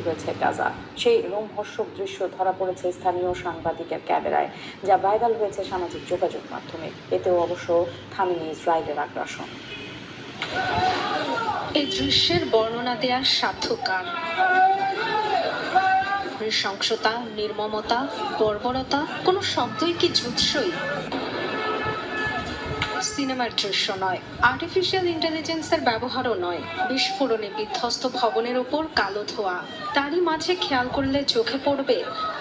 হয়েছে গাজা। সেই রোমহর্ষক দৃশ্য ধরা পড়েছে স্থানীয় সাংবাদিকের ক্যামেরায়, যা ভাইরাল হয়েছে সামাজিক যোগাযোগ মাধ্যমে। এতেও অবশ্য থামেনি ইসরায়েলের আগ্রাসন। এই দৃশ্যের বর্ণনা দেওয়ার সাধ্য কার? নৃশংসতা, নির্মমতা, বর্বরতা, কোনো শব্দই কি জুৎসই? সিনেমার দৃশ্য নয়, আর্টিফিশিয়াল ইন্টেলিজেন্সের ব্যবহারও নয়, বিস্ফোরণে বিধ্বস্ত ভবনের ওপর কালো ধোঁয়া। তারই মাঝে খেয়াল করলে চোখে পড়বে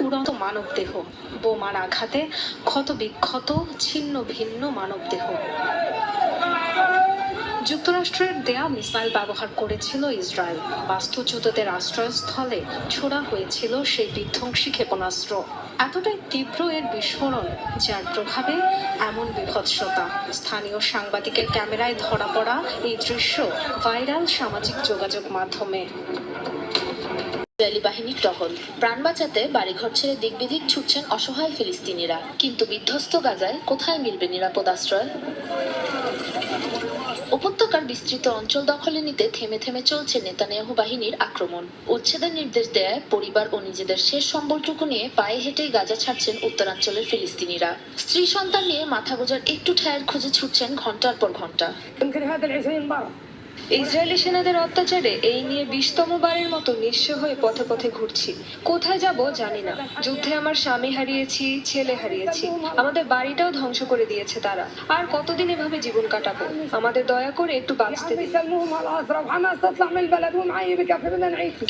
উড়ন্ত মানবদেহ, বোমার আঘাতে ক্ষত বিক্ষত ছিন্ন ভিন্ন মানবদেহ। যুক্তরাষ্ট্রের দেয়া মিসাইল ব্যবহার করেছিল ইসরায়েল। বাস্তুচ্যুতদের আশ্রয়স্থলে ছোড়া হয়েছিল সেই বিধ্বংসী ক্ষেপণাস্ত্র। এতটাই তীব্র এর বিস্ফোরণ, যার প্রভাবে এমন বিভৎসতা। স্থানীয় সাংবাদিকের ক্যামেরায় ধরা পড়া এই দৃশ্য ভাইরাল সামাজিক যোগাযোগ মাধ্যমে। ইসরায়েলি বাহিনীর টহল, প্রাণ বাঁচাতে বাড়িঘর ছেড়ে দিকবিদিক ছুটছেন অসহায় ফিলিস্তিনিরা। কিন্তু বিধ্বস্ত গাজায় কোথায় মিলবে নিরাপদ আশ্রয়? উপত্যকার বিস্তৃত অঞ্চল দখলে নিতে থেমে থেমে চলছে নেতানিয়াহু বাহিনীর আক্রমণ। উচ্ছেদের নির্দেশ দেয় পরিবার ও নিজেদের শেষ সম্বলটুকু নিয়ে পায়ে হেঁটেই গাজা ছাড়ছেন উত্তরাঞ্চলের ফিলিস্তিনিরা। স্ত্রী সন্তান নিয়ে মাথা গোঁজার একটু ঠাঁইয়ের খোঁজে ছুটছেন ঘন্টার পর ঘন্টা। ইসরায়েলি সেনাদের অত্যাচারে এই নিয়ে 20তম বারের মতো নিঃস্ব হয়ে পথে পথে ঘুরছি। কোথায় যাব জানি না। যুদ্ধে আমার স্বামী হারিয়েছি, ছেলে হারিয়েছি, আমাদের বাড়িটাও ধ্বংস করে দিয়েছে তারা। আর কতদিন এভাবে জীবন কাটাবো? আমাদের দয়া করে একটু বাঁচতে দিন।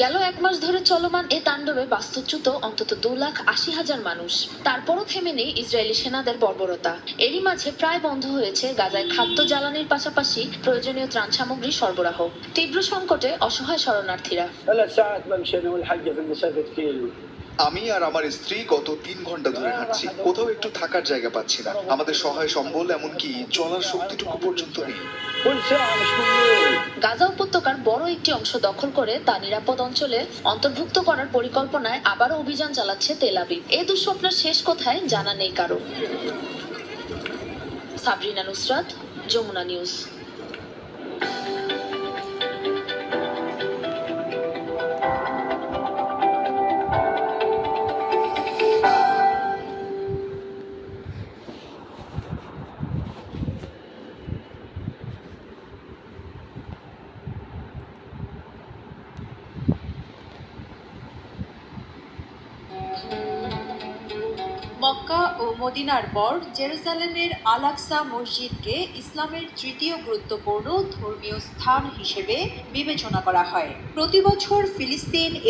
গেল 1 মাস ধরে চলমান এ তাণ্ডবে বাস্তুচ্যুত অন্তত 2,80,000 মানুষ। তারপরও থেমে নেই ইসরায়েলি সেনাদের বর্বরতা। এরই মাঝে প্রায় বন্ধ হয়েছে গাজায় খাদ্য জ্বালানির পাশাপাশি প্রয়োজনীয় ত্রাণ সামগ্রী সরবরাহ। তীব্র সংকটে অসহায় শরণার্থীরা। আমি আর আমার স্ত্রী গত 3 ঘন্টা ধরে হাঁটছি, কোথাও একটু থাকার জায়গা পাচ্ছি না। আমাদের সহায় সম্বল এমনকি চলার শক্তিটুকু পর্যন্ত নেই। গাজা উপত্যকার বড় একটি অংশ দখল করে তা নিরাপদ অঞ্চলে অন্তর্ভুক্ত করার পরিকল্পনায় আবারও অভিযান চালাচ্ছে তেল আবিব। এই দুঃস্বপ্নের শেষ কোথায় জানা নেই কারো। সাবরিনা নুসরাত, যমুনা নিউজ। মক্কা ও মদিনার পর জেরুজালেমের আল আকসা মসজিদকে ইসলামের তৃতীয় গুরুত্বপূর্ণ ধর্মীয় স্থান হিসেবে বিবেচনা করা হয়। প্রতি বছর ফিলিস্তিন